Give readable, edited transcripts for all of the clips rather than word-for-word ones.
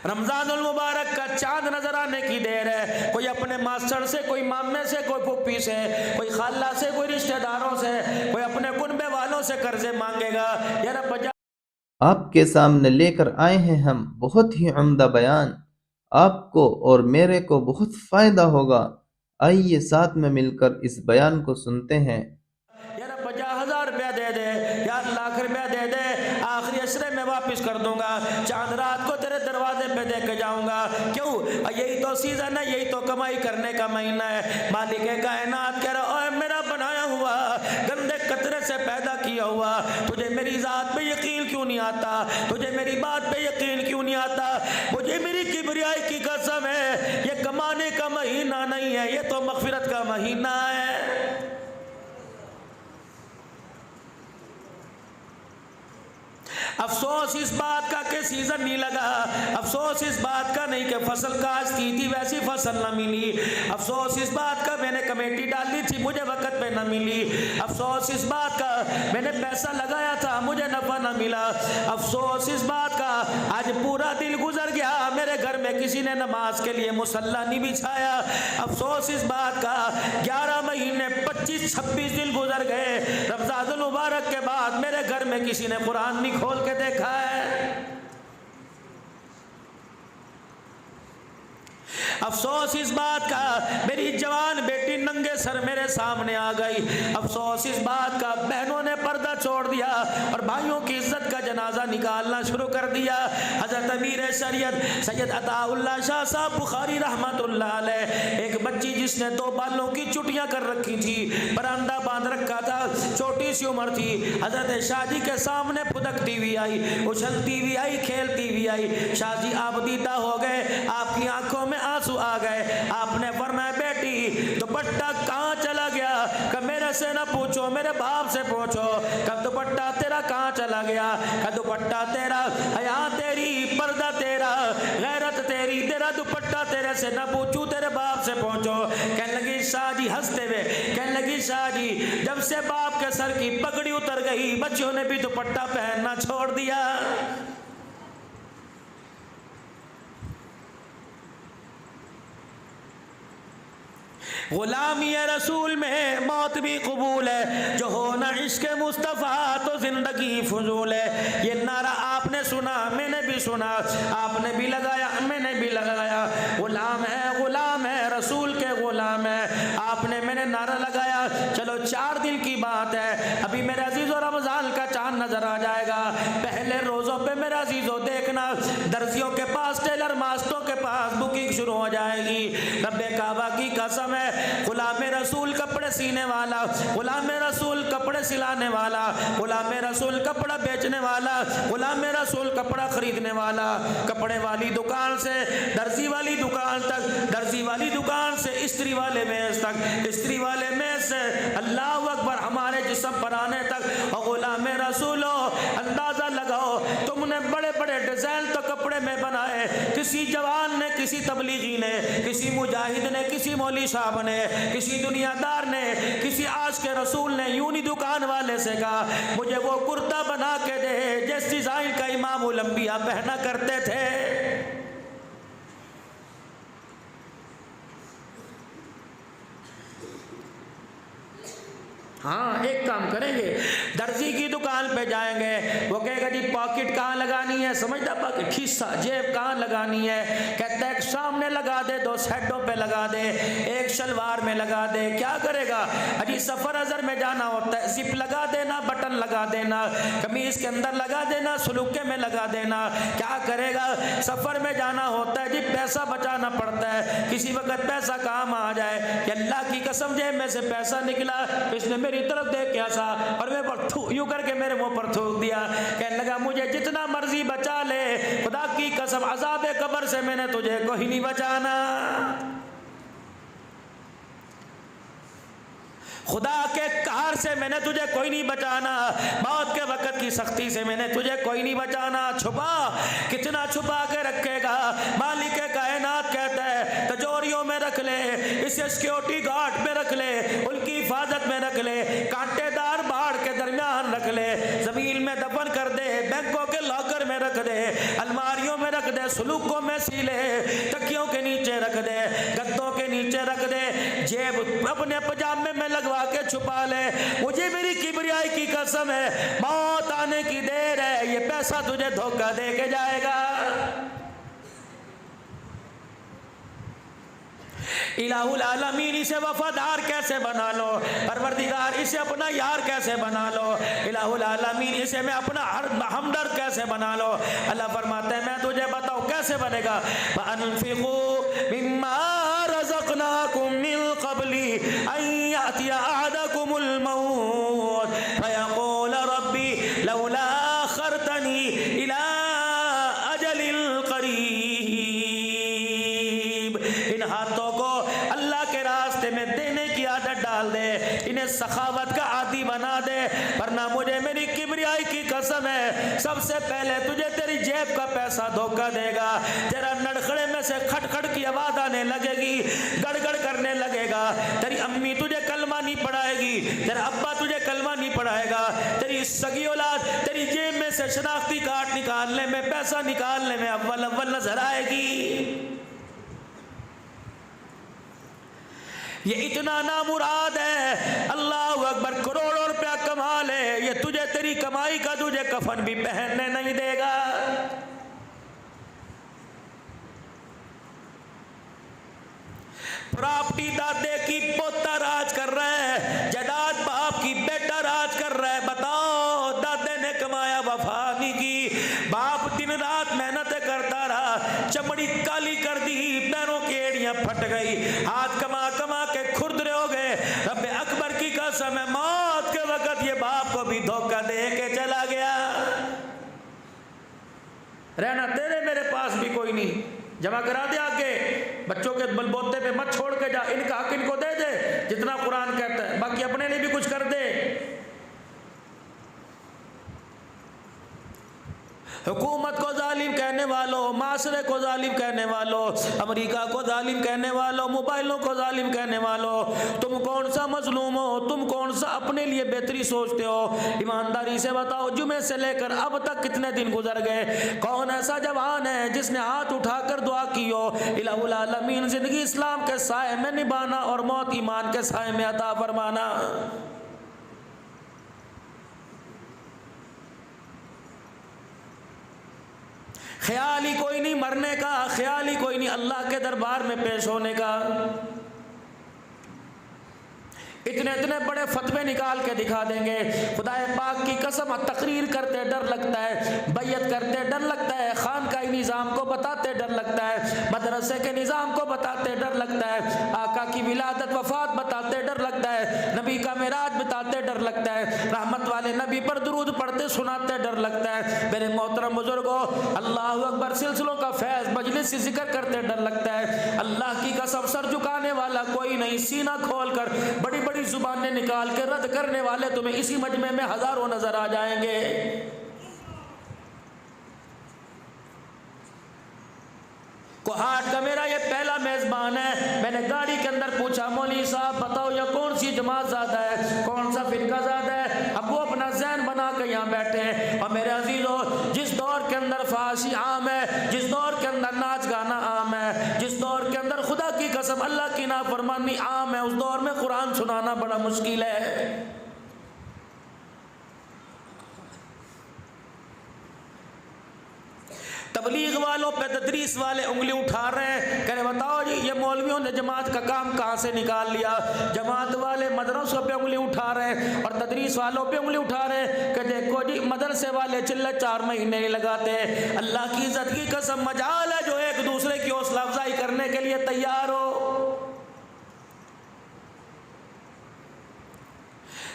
रमजानुल मुबारक का चांद नजर आने की देर है। कोई अपने मास्टर से, कोई मामे से, कोई फुप्पी से, कोई खाला से, कोई रिश्तेदारों से, कोई अपने कुनबे वालों से कर्जे मांगेगा। या रब आपके सामने लेकर आए हैं हम बहुत ही उम्दा बयान, आपको और मेरे को बहुत फ़ायदा होगा। आइए साथ में मिलकर इस बयान को सुनते हैं। यार 50,000 रुपया दे दे, यार लाख रुपया दे दे, आखिरी अशरे में वापस कर दूंगा, चांद रात को तेरे दरवाजे पे दे के जाऊंगा। क्यों? यही तो सीजन है, यही तो कमाई करने का महीना है। मालिक कायनात कह रहा है, मेरा बनाया हुआ गंदे कतरे से पैदा किया हुआ, तुझे मेरी जात पे यकीन क्यों नहीं आता? तुझे मेरी बात पे यकीन क्यों नहीं आता? मुझे मेरी किबरियाई की कसम है, ये कमाने का महीना नहीं है, ये तो मगफिरत का महीना है। अफसोस इस बात का कि सीजन नहीं लगा, अफसोस इस बात का नहीं कि फसल काश की थी वैसी फसल ना मिली, अफसोस इस बात का मैंने कमेटी डाली थी मुझे वक्त पे ना मिली, अफसोस इस बात का मैंने पैसा लगाया था मुझे नफा ना मिला, अफसोस इस बात का आज पूरा दिन गुजर गया मेरे घर में किसी ने नमाज के लिए मुसल्ला नहीं बिछाया, अफसोस इस बात का 11 महीने 25-26 दिन गुजर गए, रमजानुल मुबारक के बाद मेरे घर में किसी ने कुरान नहीं खोल के देखा है। अफसोस इस बात का मेरी जवान बेटी नंगे सर मेरे सामने आ गई, अफसोस इस बात का बहनों ने पर्दा छोड़ दिया और भाइयों की इज्जत का जनाजा निकालना शुरू कर दिया। हजरत अमीर शरीयत सैयद अताउल्लाह शाह साहब बुखारी रहमतुल्लाह अलैह, एक बच्ची जिसने 2 बालों की चुटियां कर रखी थी, बरामदा बांध रखा था, छोटी सी उम्र थी, हजरत शाह जी के सामने फुदकती हुई आई, उछलती हुई आई, खेलती हुई आई। शाह जी आप दीदा हो गए, आपकी आंखों में आंसू आ गए, आपने फरमाया बेटी दुपट्टा कहाँ चला गया? कब मेरे से ना पूछो, मेरे बाप से पूछो, कब दुपट्टा तेरा कहाँ चला गया? कब दुपट्टा तेरा, हया तेरी, पर्दा तेरा, गैरत तेरी, तेरा दुपट्टा तेरे से ना पूछूं, तेरे बाप से पूछो। कहने लगी शाह जी हंसते हुए, कहने लगी शाह जी जब से बाप के सर की पगड़ी उतर गई बच्चों ने भी दुपट्टा पहनना छोड़ दिया। गुलामी रसूल में मौत भी कबूल है, जो हो ना इश्क मुस्तफ़ा तो जिंदगी फजूल है। ये नारा आपने सुना, मैंने भी सुना, आपने भी लगाया, मैंने भी लगाया। गुलाम है रसूल के गुलाम है, आपने मैंने नारा लगाया। चलो 4 दिन की बात है, अभी मेरे अजीजों रमजान का चांद नजर आ जाएगा। पहले रोजों पे मेरे अजीजों देखना दर्जियों के पास, टेलर मास्टरों के पास बुकिंग शुरू हो जाएगी। रब्बे काबा की कसम है, गुलाम रसूल कपड़े सीने वाला, गुलाम रसूल कपड़े सिलाने वाला, गुलाम रसूल कपड़ा बेचने वाला, गुलाम रसूल कपड़ा खरीदने वाला, कपड़े वाली दुकान से दर्जी वाली दुकान तक, दर्जी वाली दुकान से इस्त्री वाले मेज तक, इस्त्री वाले मेज से अल्लाह अकबर हमारे जिस्म पर आने तक। और गुलाम रसूलो अंदाजा लगाओ, तुमने बड़े बड़े डिजाइन तो कपड़े में बनाए, किसी जवान ने, किसी तबलीगी ने, किसी मुजाहिद ने, किसी मौली साहब ने, किसी दुनियादार ने, किसी आशिक रसूल ने यूं ही दुकान वाले से कहा मुझे वो कुर्ता बना के दे जिस डिजाइन का इमामुल अंबिया पहना करते थे। हाँ एक काम करेंगे, दर्जी की दुकान पे जाएंगे, वो कहेगा जी पॉकेट कहाँ लगानी है, समझता पॉकेट, खिस्सा जेब कहाँ लगानी है, कहता है सामने लगा दे, 2 साइडों पे लगा दे, एक शलवार में लगा दे। क्या करेगा? अजी सफर अजर में जाना होता है, जिप लगा देना, बटन लगा देना, कमीज के अंदर लगा देना, सुलुके में लगा देना। क्या करेगा? सफर में जाना होता है जी, पैसा बचाना पड़ता है, किसी वक्त पैसा काम आ जाए, अल्लाह की कसम जेब में से पैसा निकला, इसने मेरी तरफ देख क्या सा और मैं यूं करके मेरे मुंह पर थूक दिया। कहने लगा मुझे जितना मर्जी बचा ले, खुदा की कसम अज़ाबे कब्र से मैंने तुझे कोई नहीं बचाना, खुदा के कहर से मैंने तुझे कोई नहीं बचाना, मौत के वक्त की सख्ती से मैंने तुझे कोई नहीं बचाना। छुपा, कितना छुपा के रखेगा? मालिक कायनात कहता है तिजोरियों में रख ले, इसे सिक्योरिटी गार्ड में रख ले, उनकी हिफाजत में रख ले, कांटेदार बाढ़ के दरमियान रख ले, जमीन में दफन कर दे, बैंकों के लॉकर में रख दे, अलमारियों में रख दे, सलूकों में सी ले, तकियों के नीचे रख दे, गद्दों के नीचे रख दे, जेब अपने पजामे में लगवा के छुपा ले। मुझे मेरी किबरियाई की कसम है, मौत आने की देर है, ये पैसा तुझे धोखा दे के जाएगा। इलाहुल आलमीन इसे वफादार कैसे बना लो, परवरदिगार इसे अपना यार कैसे बना लो, इलाहुल आलमीन इसे मैं अपना हमदर्द कैसे बना लो। अल्लाह फरमाते हैं मैं तुझे बताऊं कैसे बनेगा। फअनफिकू मिम्मा रज़क़नाकुम मिन क़ब्ली अन यातिया अहदकुमुल मौत फयक़ूल रब्बी लौला अख़रतनी इला अजलिल क़रीब। इन हाथों को अल्लाह के रास्ते में देने की आदत डाल दे, इन्हें सखावत का आदी बना दे, वरना मुझे मेरी किबरियाई की कसम है सबसे पहले तुझे तेरी जेब का पैसा धोखा देगा। तेरा नड़खड़े में से खटखट की आवाज आने लगेगी, गड़गड़ करने लगेगा, तेरी अम्मी तुझे कलमा नहीं पढ़ाएगी, तेरा अब्बा तुझे कलमा नहीं पढ़ाएगा, तेरी सगी औलाद तेरी जेब में से शनाख्ती कार्ड निकालने में, पैसा निकालने में अव्वल अव्वल नजर आएगी। ये इतना नामुराद है, अल्लाह अकबर, करोड़ों रुपया कमा ले, ये तुझे तेरी कमाई का तुझे कफन भी पहनने नहीं देगा। प्रॉपर्टी दादे की पोता राज कर रहा है, जायदाद बाप की बेटा राज कर रहा है। बताओ दादे ने कमाया वफा नहीं की, बाप दिन रात मेहनत करता रहा, चमड़ी काली कर दी, पैरों की एड़ियां फट गई, हाथ कमा कमा के खुरदरे हो गए। रब्बे अकबर की कसम है मौत के वक्त ये बाप को भी धोखा दे के चला गया। रहना तेरे मेरे पास भी कोई नहीं, जमा करा दे आगे, बच्चों के बलबोते पे मत छोड़ के जा, इनका हक इनको दे दे जितना कुरान कहता है, बाकी अपने लिए भी कुछ कर दे। हुकूमत को जालिम कहने वालों, माशरे को जालिम कहने वालों, अमेरिका को जालिम कहने वालों, मोबाइलों को जालिम कहने वालों, तुम कौन सा मजलूम हो, तुम कौन सा अपने लिए बेहतरी सोचते हो? ईमानदारी से बताओ, जुमे से लेकर अब तक कितने दिन गुजर गए? कौन ऐसा जवान है जिसने हाथ उठाकर दुआ की हो, इलाहुल आलमीन जिंदगी इस्लाम के साए में निभाना और मौत ईमान के साए में अता फरमाना। ख्याल ही कोई नहीं मरने का, ख्याल ही कोई नहीं अल्लाह के दरबार में पेश होने का। इतने इतने बड़े फतवे निकाल के दिखा देंगे, खुदाए पाक की कसम, तकरीर करते डर लगता है, बैयत करते डर लगता है, खानकाही निज़ाम को बताते डर लगता है, मदरसे के निज़ाम को बताते डर लगता है, आका की विलादत वफात बताते डर लगता है, नबी का मेराज बताते डर लगता है, रहमत वाले नबी पर दुरूद पढ़ते सुनाते डर लगता है। मेरे मोहतरम बुजुर्गों, अल्लाह अकबर सिलसिलों का फैज़ मजलिस से जिक्र करते डर लगता है। अल्लाह की कसम, सर झुकाने वाला कोई नहीं, सीना खोल कर बड़ी बड़ी जुबानें निकाल के रद्द करने वाले तुम्हें इसी मजमे में हजारों नजर आ जाएंगे। कोहाट का मेरा ये पहला मेजबान है। मैंने गाड़ी के अंदर पूछा, मौलवी साहब बताओ ये कौन सी जमात ज्यादा है, कौन सा फिरका ज्यादा है? अब वो अपना ज़हन बना के यहाँ बैठे हैं। और मेरे अजीजों, जिस दौर के अंदर फाशी आम है, जिस दौर के अंदर नाच गाना आम है, जिस दौर के अंदर खुदा की कसम अल्लाह की नाफरमानी आम है, उस दौर में कुरान सुनाना बड़ा मुश्किल है। तबलीग वालों पे तदरीस वाले उंगली उठा रहे हैं, कह रहे बताओ जी ये मौलवियों ने जमात का काम कहाँ से निकाल लिया। जमात वाले मदरसों पे उंगली उठा रहे हैं और तदरीस वालों पे उंगली उठा रहे हैं कि देखो जी मदरसे वाले चिल्ला 4 महीने नहीं लगाते। अल्लाह की इज्जत की कसम, मजाल है जो एक दूसरे की हौसला अफजाई करने के लिए तैयार हो।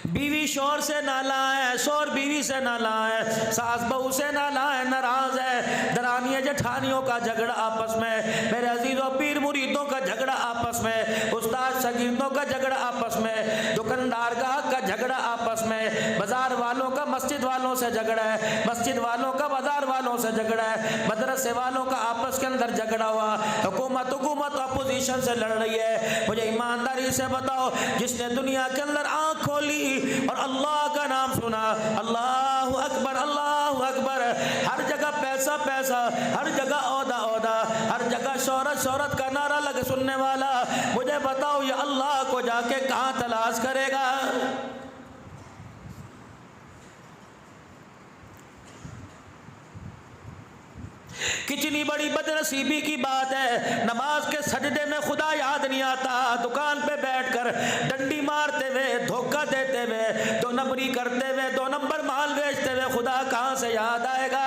बीवी शोर से नाला है, शोर बीवी से नाला है, सास बहू से नाला है, नाराज है, दरानियों जेठानियों का झगड़ा आपस में, मेरे अजीजों पीर मुरीदों का झगड़ा आपस में, उस्ताद शागिर्दों का झगड़ा आपस में, दुकानदार गाहक का झगड़ा आपस में, बाजार वालों का मस्जिद वालों से झगड़ा है, मस्जिद वालों का बाजार वालों से झगड़ा है, मदरसे वालों का आपस के अंदर झगड़ा हुआ, हुकूमत अपोजिशन से लड़ रही है। मुझे ईमानदारी से बताओ, जिसने दुनिया के अंदर आंख खोली और अल्लाह का नाम सुना, अल्लाह अकबर, हर जगह पैसा पैसा, हर जगह औदा सुनने वाला, मुझे बताओ ये अल्लाह को जाके कहाँ तलाश करेगा? कितनी बड़ी बदनसीबी की बात है, नमाज के सजदे में खुदा याद नहीं आता, दुकान पे बैठकर डंडी मारते हुए, धोखा देते हुए, दो नंबरी करते हुए, 2 नंबर माल बेचते हुए खुदा कहाँ से याद आएगा?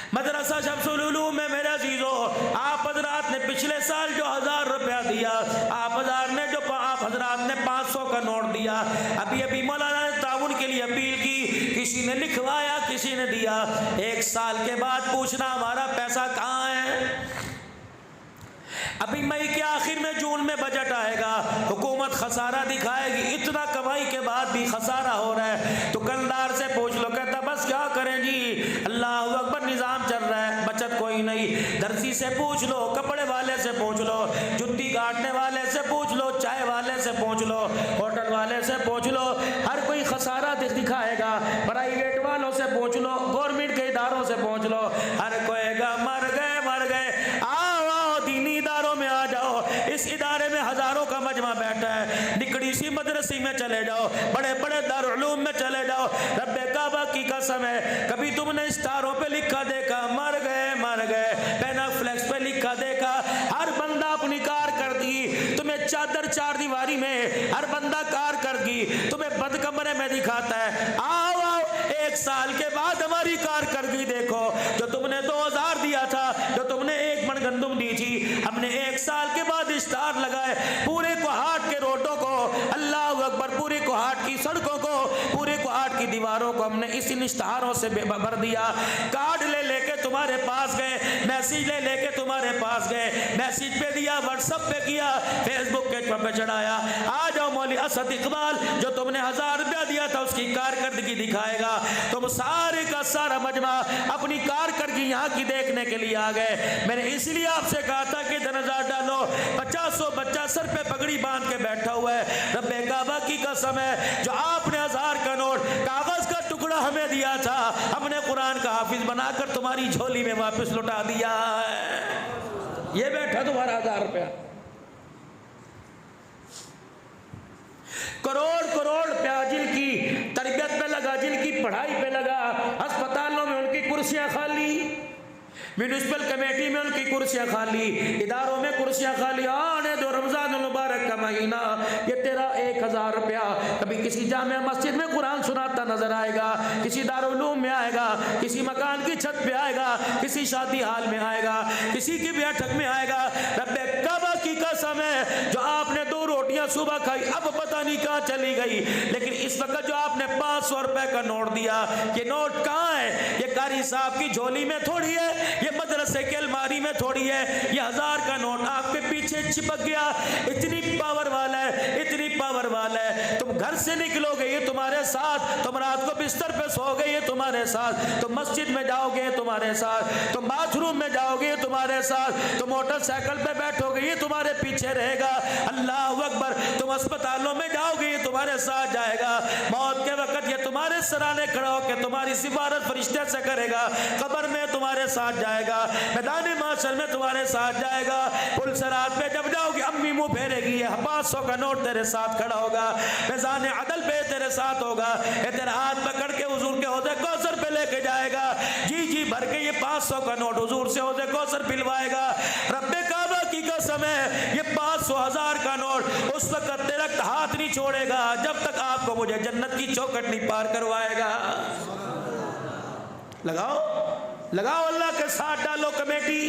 मदरसा शम्सुल उलूम में मेरे अजीजों, आप हजरात ने पिछले साल जो 1000 रुपया दिया, आप हजरात ने 500 का नोट दिया। अभी अभी मौलाना ने ताउन के लिए अपील की, किसी ने लिखवाया, किसी ने दिया। 1 साल के बाद पूछना हमारा पैसा कहाँ है? अभी मई के आखिर में जून में बजट आएगा, हुकूमत खसारा दिखाएगी, इतना कमाई के बाद भी खसारा हो रहा है। दुकानदार से पूछ लो, कहता बस क्या करें जी, अल्लाह अकबर निज़ाम चल रहा है, बचत कोई नहीं। दर्जी से पूछ लो, कपड़े वाले से पूछ लो, जुत्ती काटने वाले से पूछ लो, चाय वाले से पूछ लो, होटल वाले से पूछ लो, हर कोई खसारा दिखाएगा। प्राइवेट वालों से पूछ लो, गवर्नमेंट के इदारों से पूछ लो, हर कोई मर गए मर गए। आओ दीनी इदारों में आ जाओ, इस इदारे में हजारों का मजमा बैठा है, निकड़ी सी मदरसी में चले जाओ, बड़े बड़े दारुल उलूम में चले जाओ। रब्बे काबा की कसम है, कभी तुमने इस्तारों पे लिखा देखा मर गए मर गए, पेना फ्लेक्स पे लिखा देखा? हर बंदा अपनी कार कर दी, तुम्हें चादर 4 दीवारी में हर बंदा कार कर दी, तुम्हें बंद कमरे में दिखाता है। आओ आओ 1 साल के बाद हमारी कार कर दी देखो, जो तुमने 2000 दिया था, जो तुमने 1 मन गंदुम दी थी, हमने 1 साल के बाद स्टार लगाए, पूरे कोहाट के रोडों को, अल्लाह अकबर, पूरे कोहाट की सड़कों को, पूरे कोहाट की दीवारों को हमने इस इश्तारों से भर दिया। कार्ड ले लेके तुम्हारे पास गए, मैसेज ले लेके तुम्हारे पास गए, मैसेज पे दिया, व्हाट्सएप पे किया, फेसबुक के पे चढ़ाया। आ जाओ मौली असद इकबाल, जो तुमने 1000 रुपया दिया था उसकी कारकर्दगी दिखाएगा। तुम सारे का सारा मजमा अपनी कारकर्दगी यहाँ की देखने के लिए आ गए। मैंने इसलिए आपसे कहा था कि 10,000 डालो, 50 बच्चा सर पे पगड़ी बांध के बैठा हुआ है। रब्बे काबा की कसम है, जो आपने 1000 का नोट, कागज का टुकड़ा हमें दिया था, हमने कुरान का हाफिज बनाकर तुम्हारी झोली में वापस लौटा दिया है। ये बैठा तुम्हारा 1000 रुपया, करोड़ करोड़ रुपया जिनकी तरबियत पे लगा, जिनकी पढ़ाई पे लगा, अस्पतालों में उनकी कुर्सियां खाली, म्यूनिसिपल कमेटी में उनकी कुर्सियां खाली, इदारों में कुर्सियां खाली। आने दो रमजान मुबारक का महीना, ये तेरा 1000 रुपया कभी किसी जामे मस्जिद में कुरान सुनाता नजर आएगा, किसी दारुल उलूम में आएगा, किसी मकान की छत पे आएगा, किसी शादी हाल में आएगा, किसी की बैठक में आएगा। रब्बे काबा की कसम है, जो आपने 2 रोटियां सुबह खाई, अब पता नहीं कहाँ चली गई, लेकिन इस वक्त जो आपने 500 रुपए का नोट दिया, ये नोट कहाँ है? ये कारी साहब की झोली में थोड़ी है, ये मदरसे की अलमारी में थोड़ी है। ये 1000 का नोट आपके पीछे चिपक गया। इतनी पावर वाला है, इतनी पावर वाला है। तुम घर से निकलोगे ये तुम्हारे साथ, तुम रात को बिस्तर पे सोओगे ये तुम्हारे साथ, तुम मस्जिद में जाओगे तुम्हारे साथ, तुम बाथरूम में जाओगे तुम्हारे साथ, तुम मोटरसाइकिल पे बैठोगे ये तुम्हारे पीछे रहेगा। अल्लाह अकबर, तुम अस्पतालों में जाओगे ये तुम्हारे साथ जाएगा। मौत के वक्त ये तुम्हारे सराहने खड़ा होकर तुम्हारी सिफारिश फरिश्ते से करेगा। कब्र में तुम्हारे साथ जाएगा, मैदान माशर में तुम्हारे साथ जाएगा। पुल सरात पे जब जाओगे अम्मी मुंह फेरेगी, 500 का नोट तेरे साथ खड़ा होगा, मैदान अदल पे तेरे साथ होगा। ये तेरा हाथ पकड़ के हुजूर के हौज़े कौसर पे लेके जाएगा, जी जी भर के ये 500 का नोट हुजूर से हौज़े कौसर पिलवाएगा। रब्बे काबा की कसम है, ये 500 1000 का नोट उस वक्त तेरा हाथ नहीं छोड़ेगा जब तक आपको मुझे जन्नत की चौखट नहीं पार करवाएगा। लगाओ लगाओ, अल्लाह के साथ डालो कमेटी।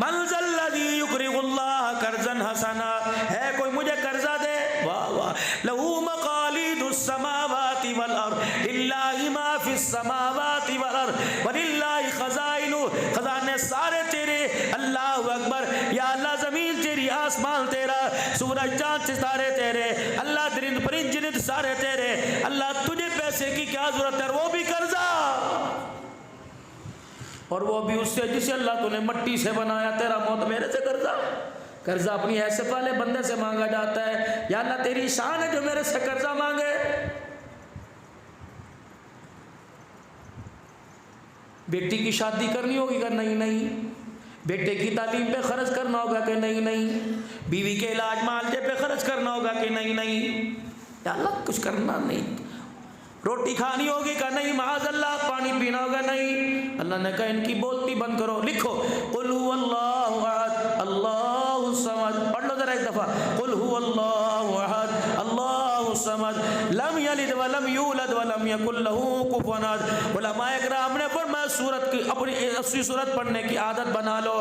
मंज़ल्लज़ी युक़रिज़ुल्लाह कर्ज़न हसना, है कोई मुझे कर्जा दे? वाह वाह। लहू मक़ालिदुस समावाति वल अर्ज़, लिल्लाहि मा फ़िस समावाति वल अर्ज़ वलिल्लाहि ख़ज़ाइनु, ख़ज़ाने सारे तेरे। अल्लाहु अकबर। या अल्लाह ज़मीन तेरी, आसमान तेरा, सूरज चाँद सितारे तेरे, अल्लाह दरिंद परिंद जिन्द सारे तेरे। अल्लाह तुझे पैसे की क्या ज़रूरत है? वो भी कर्जा, और वो भी उससे जिसे अल्लाह तूने मट्टी से बनाया। तेरा मौत मेरे से कर्जा, कर्जा अपनी हैसियत वाले बंदे से मांगा जाता है। या अल्लाह तेरी शान है जो मेरे से कर्जा मांगे। बेटी की शादी करनी होगी क्या? नहीं नहीं। बेटे की तालीम पे खर्च करना होगा कि नहीं नहीं। बीवी के इलाज मालजे पे खर्च करना होगा कि नहीं नहीं। या अल्लाह कुछ करना नहीं। रोटी खानी होगी का? नहीं माज़अल्लाह। पानी पीना होगा? नहीं। अल्लाह ने कहा इनकी बोलती बंद करो। लिखो कुल हुवल्लाहु अहद अल्लाहु समद। पढ़ लो जरा एक दफ़ा। कुल हुवल्लाहु अहद अल्लाहु समद लम यलिद व लम यूलद व लम यकुल लहू कुफुवन अहद। उलमाए किराम ने फरमाया सूरत की अपनी असली सूरत पढ़ने की आदत बना लो।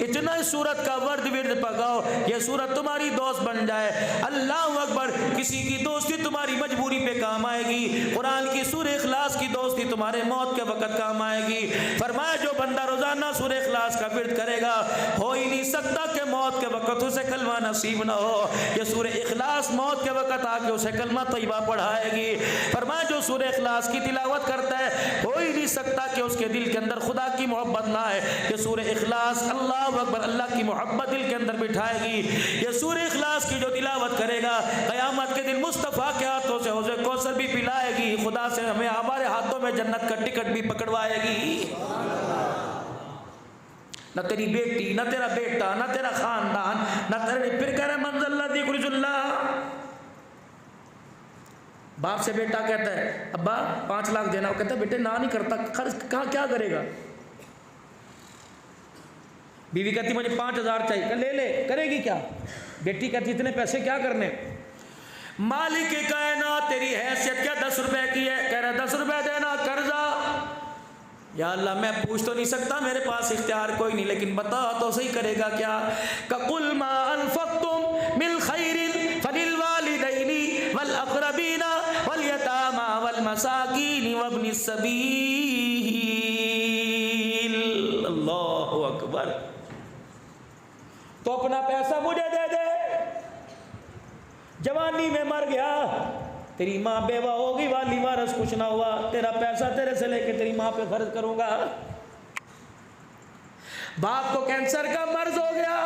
इतना इस सूरत का वर्द पकाओ ये सूरत तुम्हारी दोस्त बन जाए। अल्लाह अकबर। किसी की दोस्ती तुम्हारी मजबूरी पे काम आएगी। कुरान की सूरह इखलास की दोस्ती तुम्हारे मौत के वक्त काम आएगी। फरमाया जो बंदा रोजाना सूरह इखलास का विर्द करेगा हो ही नहीं सकता कि मौत के वक्त उसे कलमा नसीब ना हो। ये सूरह इखलास मौत के वक्त आके उसे कलमा तैयबा पढ़ाएगी। फरमाया जो सूरह इखलास की तिलावत करता है हो ही नहीं सकता कि उसके दिल के अंदर खुदा की मोहब्बत ना आए। ये सूरह इखलास अल्लाह अकबर अल्लाह की मोहब्बत दिल के अंदर बिठाएगी। ये सूरह इखलास की जो तिलावत करेगा क़यामत के दिन मुस्तफ़ा के हाथों से हौज़े कौसर भी पिलाएगी। खुदा से हमें हमारे हाथों में जन्नत का टिकट भी पकड़वाएगी। न तेरी बेटी न तेरा बेटा न तेरा खानदान न तेरे फिर कह रहे मंज़िल बाप से बेटा कहता है अब्बा 5 लाख देना। वो कहता है बेटे ना नहीं करता खर्च कहाँ क्या करेगा। बीवी कहती मुझे 5,000 चाहिए। ले ले करेगी क्या। बेटी कहती इतने पैसे क्या करने। मालिक कायनात तेरी हैसियत क्या 10 रुपए की है। कह रहा 10 रुपए देना कर्जा। या अल्लाह मैं पूछ तो नहीं सकता मेरे पास इख्तियार कोई नहीं लेकिन बता तो सही करेगा क्या। ककुल मा अनफक़्तुम मिन खैरिन फलिल वालिदैनि वल अक़रबीना वल यतामा वल मसाकीन वब्निस सबील। अल्लाहु अकबर। तो अपना पैसा मुझे दे दे। जवानी में मर गया तेरी माँ बेवा होगी वाली वारस कुछ ना हुआ तेरा पैसा तेरे से लेके तेरी माँ पे खर्च करूंगा। बाप को कैंसर का मर्ज हो गया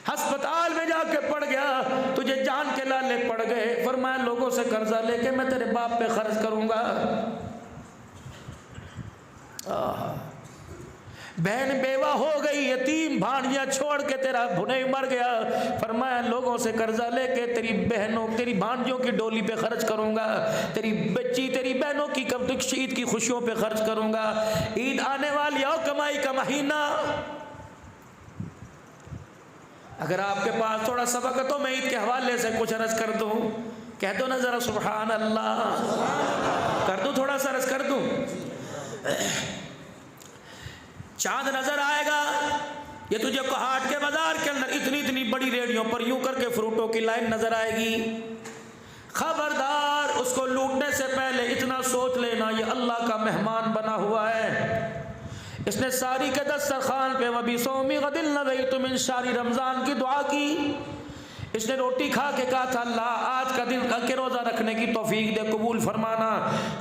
अस्पताल में जाके पड़ गया तुझे जान के लाले पड़ गए। फरमाया लोगों से कर्जा लेके मैं तेरे बाप पे खर्च करूंगा। बहन बेवा हो गई यतीम भाणिया छोड़ के तेरा भुने मर गया। फरमाया लोगों से कर्जा लेके तेरी बहनों तेरी भांजियों की डोली पे खर्च करूंगा। तेरी बच्ची तेरी बहनों की कब ईद की खुशियों पे खर्च करूंगा। ईद आने वाली हो कमाई का महीना। अगर आपके पास थोड़ा सबक है तो मैं ईद के हवाले से कुछ अर्ज कर दूं। कह दो ना जरा सुभान अल्लाह। कर दूं थोड़ा सा अर्ज कर दूं। चांद नजर आएगा ये तुझे हाट के बाजार के अंदर इतनी इतनी बड़ी रेडियों पर यूं करके फ्रूटों की लाइन नजर आएगी। खबरदार उसको लूटने से पहले इतना सोच लेना ये अल्लाह का मेहमान बना हुआ है। इसने सारी के दस्तरखान पे वबी सौमी गदिल नबी तुम इन शारी रमजान की दुआ की। इसने रोटी खा के कहा था अल्लाह आज का दिन के रोज़ा रखने की तौफीक दे कबूल फरमाना।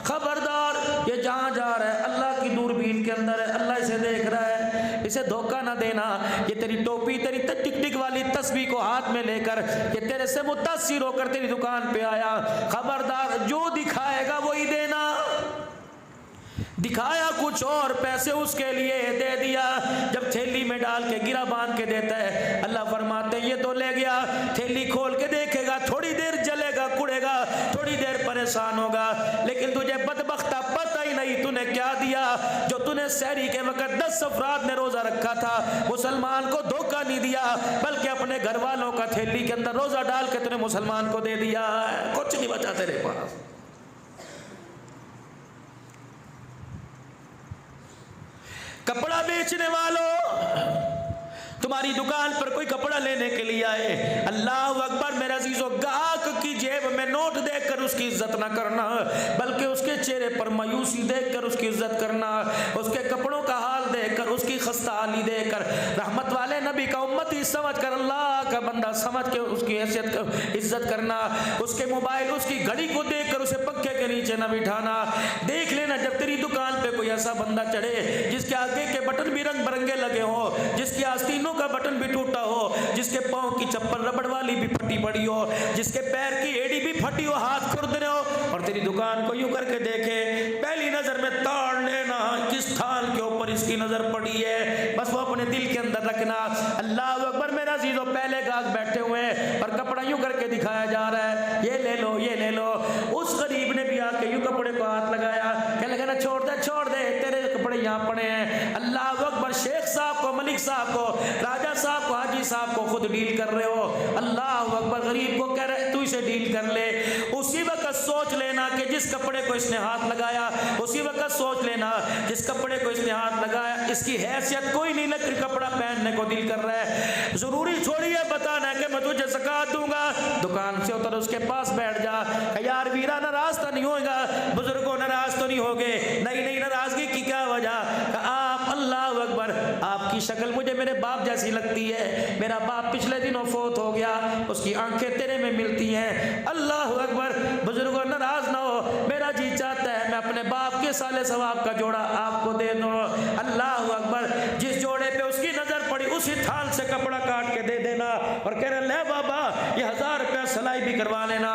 खबरदार ये जहाँ जा रहा है अल्लाह की दूरबीन के अंदर है अल्लाह इसे देख रहा है इसे धोखा ना देना। ये तेरी टोपी तेरी टिक टिक वाली तस्बीह को हाथ में लेकर ये तेरे से मुतासिर होकर तेरी दुकान पे आया। खबरदार जो दिखाएगा वही देना। दिखाया कुछ और पैसे उसके लिए दे दिया। जब थैली में डाल के गिरा बांध के देता है अल्लाह फरमाते ये तो ले गया। थैली खोल के देखेगा थोड़ी देर जलेगा कुड़ेगा थोड़ी देर परेशान होगा लेकिन तुझे बदबख्ता पता ही नहीं तूने क्या दिया। जो तूने सहरी के वक्त 10 अफराद ने रोजा रखा था मुसलमान को धोखा नहीं दिया बल्कि अपने घर वालों का थैली के अंदर रोजा डाल के तूने मुसलमान को दे दिया। कुछ नहीं बचा तेरे पास। कपड़ा बेचने वालों तुम्हारी दुकान पर कोई कपड़ा लेने के लिए आए अल्लाह अकबर मेरे अजीजों गाहक की जेब में नोट देखकर उसकी इज्जत ना करना बल्कि उसके चेहरे पर मायूसी देखकर उसकी इज्जत करना। उसके कपड़ों का हाल देखकर उसकी खस्ता हाली देखकर रहमत वाले नबी का उम्मती समझ कर अल्लाह का बंदा समझ के उसकी हैसियत इज्जत करना। उसके मोबाइल उसकी घड़ी को देखकर उसे पंखे के नीचे न बिठाना। देख लेना जब तेरी दुकान पे कोई ऐसा बंदा चढ़े जिसके आगे के बटन भी रंग बिरंगे लगे हो जिसकी आस्तीनों का बटन भी टूटा हो जिसके पाँव की चप्पल रबड़ वाली भी फटी पड़ी हो जिसके पैर की एड़ी भी फटी हो हाथ खुरदने हो और तेरी दुकान को यूं करके देखे पहली नजर में ताड़ लेना थाल के ऊपर इसकी नजर पड़ी है, बस वो अपने दिल के अंदर रखना। अल्लाह अकबर मेरा अजीजों, पहले गाहक बैठे हुए हैं और कपड़ा यूं करके दिखाया जा रहा है, ये ले लो, ये ले लो। उस गरीब ने भी आके यूं कपड़े को हाथ लगाया, कहने लगा ना छोड़ दे, तेरे कपड़े यहाँ पड़े हैं। अल्लाह अकबर, शेख साहब को, मलिक साहब को, राजा साहब को, हाजी साहब को खुद डील कर रहे हो। अल्लाह अकबर, गरीब को कह रहे तू इसे डील कर ले। उसी वक्त सोच लेना कि जिस कपड़े को इसने हाथ लगाया, उसी वक्त सोच लेना जिस कपड़े को इसने हाथ लगाया इसकी हैसियत कोई नहीं, लग कपड़ा पहनने को दिल कर रहा है। जरूरी थोड़ी है बताना कि मैं तुझे ज़कात दूंगा। दुकान से उतर उसके पास बैठ जा, यार वीरा नाराज तो नहीं होगा, बुजुर्गों नाराज तो नहीं होगे, नहीं नाराजगी की क्या वजह? आप, अल्लाह अकबर, आपकी शक्ल मुझे मेरे बाप जैसी लगती है, मेरा बाप पिछले दिनों फोत हो गया, उसकी आंखें तेरे में मिलती हैं। अल्लाह अकबर, बुजुर्गों नाराज ना हो, मेरा जी चाहता है मैं अपने बाप के साले सवाब का जोड़ा आपको दे दूं। अल्लाह अकबर, जिस जोड़े पे उसकी नजर पड़ी उसी थाल से कपड़ा काट के दे देना और कह रहे ले बाबा ये 1000 रुपया सिलाई भी करवा लेना।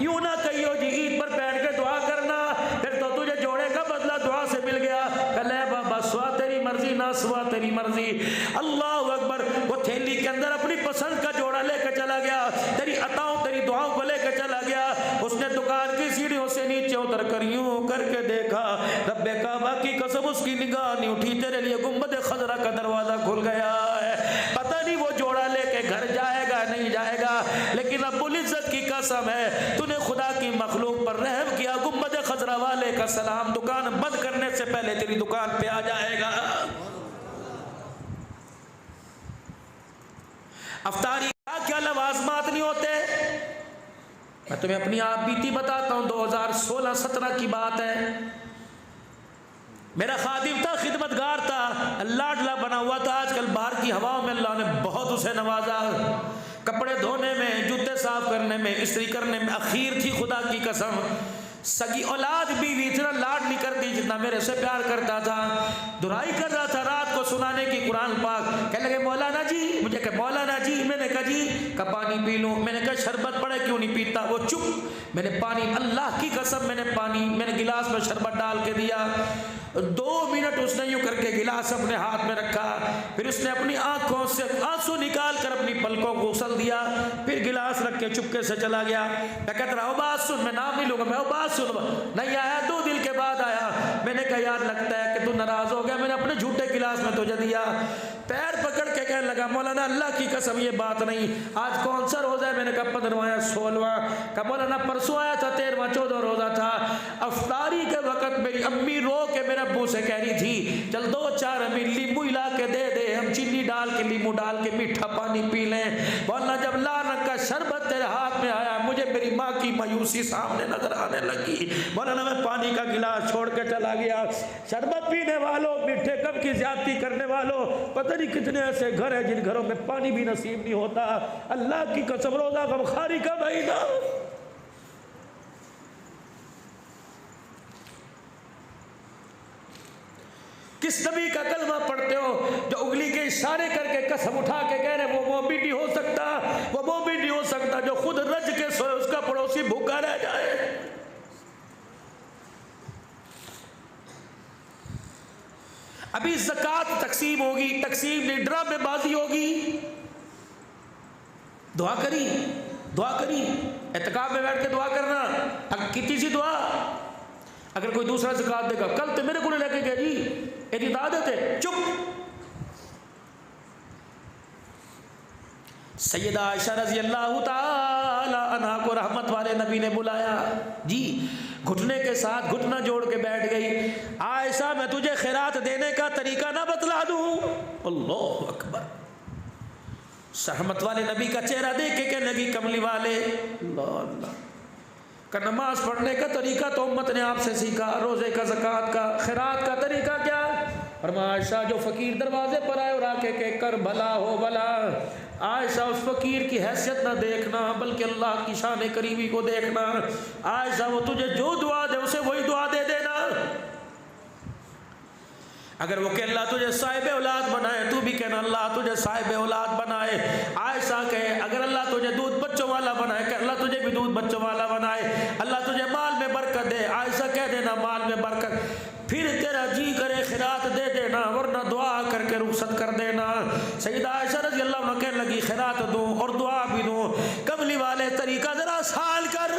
यूं ना कहियो जी ईद पर बैठ के दुआ करना, फिर तो तुझे जोड़े का बदला दुआ से मिल गया। ले बाबा सुआ तेरी मर्जी, ना सुआ तेरी मर्जी। अल्लाह अकबर, वो थैली के अंदर अपनी पसंद का जोड़ा लेकर चला गया, तेरी अताओं तेरी दुआओं को लेकर चला गया। उसने दुकान की सीढ़ियों से नीचे उतर कर यूं करके देखा, रब्बे काबा की कसम उसकी निगाह नहीं उठी, तेरे लिए गुंबद खजरा का दरवाजा खुल गया है। पता नहीं वो जोड़ा लेके घर जाएगा नहीं जाएगा, लेकिन रब्बुल इज्जत की कसम है तूने खुदा की मखलूक पर रहम किया। गुंबद खजरा वाले का सलाम दुकान बंद करने से पहले तेरी दुकान पे आ जाएगा। अफ्तारी क्या लवाजमात नहीं होते? मैं तुम्हें अपनी आप बीती बताता हूँ। 2016-17 की बात है। मेरा खादिम था, खिदमतगार था, लाडला बना हुआ था। आजकल बाहर की हवाओं में अल्लाह ने बहुत उसे नवाजा, कपड़े धोने में, जूते साफ करने में, इस्त्री करने में अखीर थी। खुदा की कसम, सगी औलाद बीवी इतना लाड नहीं करती जितना मेरे से प्यार करता था। दुराई कर रहा था रात को सुनाने की कुरान पाक। कहने लगे मौलाना जी, मुझे कहा मौलाना जी, मैंने कहा जी का पानी पी लूँ। मैंने कहा शरबत पड़े क्यों नहीं पीता? वो चुप। मैंने पानी, अल्लाह की कसम मैंने गिलास में शरबत डाल के दिया। 2 मिनट उसने यूं करके गिलास अपने हाथ में रखा, फिर उसने अपनी आंखों से आंसू निकाल कर अपनी पलकों को उसल दिया, फिर गिलास रख के चुपके से चला गया। मैं कहता रहा बात सुन, मैं नाम नहीं लूंगा, मैं बात सुन। नहीं आया, 2 दिन के बाद आया। मैंने कहा यार लगता है कि तू नाराज हो गया, मैंने अपने झूठे गिलास में तुझे दिया। पैर पकड़ के कहने लगा मौलाना अल्लाह की कसम ये बात नहीं। आज कौन सा रोजा है? मैंने कहा 15वां या 16वां। कहा मौलाना परसों आया था, 13वां 14 रोजा था। अफ्तारी के वक्त मेरी अम्मी रो के मेरे अब्बू से कह रही थी चल 2-4 अम्मी नींबू हिला के दे, हम चीनी डाल के नींबू डाल के मीठा पानी पी लें। मौलाना जब लाल रंग का शरबत तेरे हाथ में आया, मुझे मेरी माँ की मायूसी सामने नजर आने लगी। मौलाना मैं पानी का गिलास छोड़ के चला गया। शरबत पीने वालों, मीठे कब की ज्यादती करने वालों, पता नहीं कितने ऐसे घर हैं जिन घरों में पानी भी नसीब नहीं होता। अल्लाह की कसम, रोजा गमखारी का महीना। किस नबी का कलमा पढ़ते हो जो उंगली के इशारे करके कसम उठा के कह रहे वो मोमिन नहीं हो सकता, वो मोमिन नहीं हो सकता जो खुद रज के सोए उसका पड़ोसी भूखा रह जाए। अभी ज़कात तकसीम होगी, तकसीम नहीं ड्रामेबाजी होगी। दुआ करी एतकाब में बैठ के दुआ करना। अब कितनी सी दुआ, अगर कोई दूसरा ज़कात देगा, कल तो मेरे को लेके गया जी, यदि आदत है चुप। सैयदा आयशा रज़ी अल्लाह ताला अन्हा को रहमत वाले नबी ने बुलाया जी, घुटने के साथ घुटना जोड़ के बैठ गई। आयशा मैं तुझे खैरात देने का तरीका ना बतला दूं? अल्लाह अकबर। रहमत वाले नबी का चेहरा देख के कहने लगी कमली वाले अल्लाह का नमाज पढ़ने का तरीका तो उम्मत ने आपसे सीखा, रोजे का, ज़कात का, खैरात का तरीका क्या? फरमाया आयशा जो फ़कीर दरवाजे पर आए और आके कह कर भला हो भला, आयशा उस फ़कीर की हैसियत ना देखना बल्कि अल्लाह की शान करीमी को देखना। आयशा वो तुझे जो दुआ दे उसे वही दुआ दे देना। अगर वो कहे अल्लाह तुझे साहिब औलाद बनाए, तू भी कहना अल्लाह तुझे साहिब औलाद बनाए। आयशा कहे अगर अल्लाह तुझे दूध बच्चों वाला बनाए, कह अल्लाह तुझे भी दूध बच्चों वाला बनाए। अल्लाह तुझे माल में बरकत दे, आयशा कह देना माल में बरकत। फिर तेरा जी करे खैरात दे देना, वरना दुआ करके रुखसत कर देना। सैयदा आयशा रज़ी अल्लाह अन्हा कहने लगी खैरात दूँ और दुआ भी दूँ, कमली वाले तरीका ज़रा आसान कर,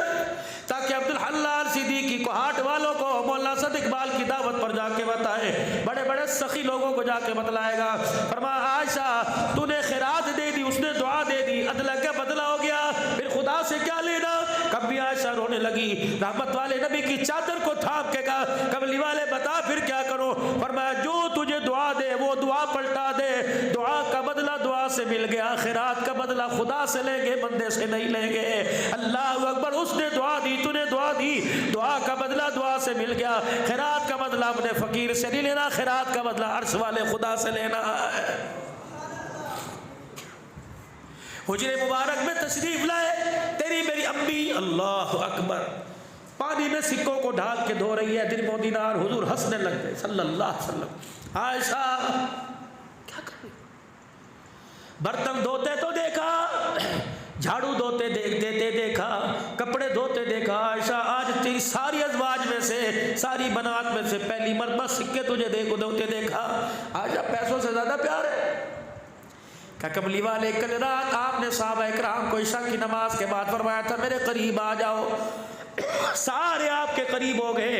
ताकि अब्दुल हल्लाल सिद्दीकी को हाट वालों को मौलाना सद इकबाल की दावत पर जाके बताए, बड़े बड़े सखी लोगों को जाके बतलाएगा। फरमाया आयशा तूने खैरात दे दी, उसने दुआ दे दी, अदला का बदला हो गया, फिर खुदा से क्या लेना। कभी आयशा रोने लगी, रहमत वाले नबी की चादर को थाम के कहा कमली वाले बता फिर क्या करो। फरमाया जो तुझे दुआ दे वो दुआ पलटा दे, दुआ का बदला दुआ से मिल गया, खैरात का बदला खुदा से लेंगे, बंदे से नहीं लेंगे। अल्लाह अकबर, उसने दुआ दी, तूने दुआ दी, दुआ का बदला दुआ से मिल गया, खैरात का बदला अपने फकीर से नहीं लेना, खैरात का बदला अर्श वाले खुदा से लेना है। हुजरे मुबारक में तशरीफ लाए, तेरी मेरी अम्मी अल्लाह अकबर पानी में सिक्कों को ढाल के धो रही है, दिरमो दिनार, हुजूर हंसने लग गए सल्लल्लाहु अलैहि वसल्लम। आयशा क्या कर रही, बर्तन धोते तो देखा, झाड़ू धोते देते देखा, कपड़े धोते देखा। आयशा आज तेरी सारी अज़वाज में से, सारी बनात में से पहली मरतबा सिक्के तुझे धोते देखा। आज अब पैसों से ज़्यादा प्यार है। क्या कमली वाले कल रात आपने साहबा इकराम को इशा की नमाज के बाद फरमाया था मेरे करीब आ जाओ, सारे आपके करीब हो गए,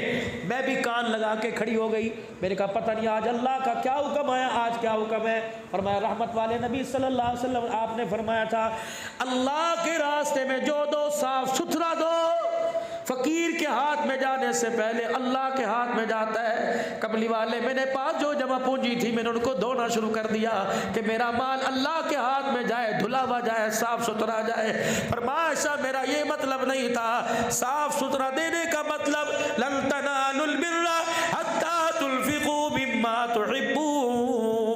मैं भी कान लगा के खड़ी हो गई। मैंने कहा पता नहीं आज अल्लाह का क्या हुक्म है, आज क्या हुक्म है। फरमाया रहमत वाले नबी सल्लल्लाहु अलैहि वसल्लम आपने फरमाया था अल्लाह के रास्ते में जो दो साफ सुथरा दो, फकीर के हाथ में जाने से पहले अल्लाह के हाथ में जाता है। कमली वाले मैंने पास जो जमा पूंजी थी मैंने उनको धोना शुरू कर दिया कि मेरा माल अल्लाह के हाथ में जाए, धुला हुआ जाए, साफ सुथरा जाए। फरमाया मेरा ये मतलब नहीं था, साफ सुथरा देने का मतलब लन तनालुल बिर्रा हत्ता तुनफिकू मिम्मा तुहिब्बून,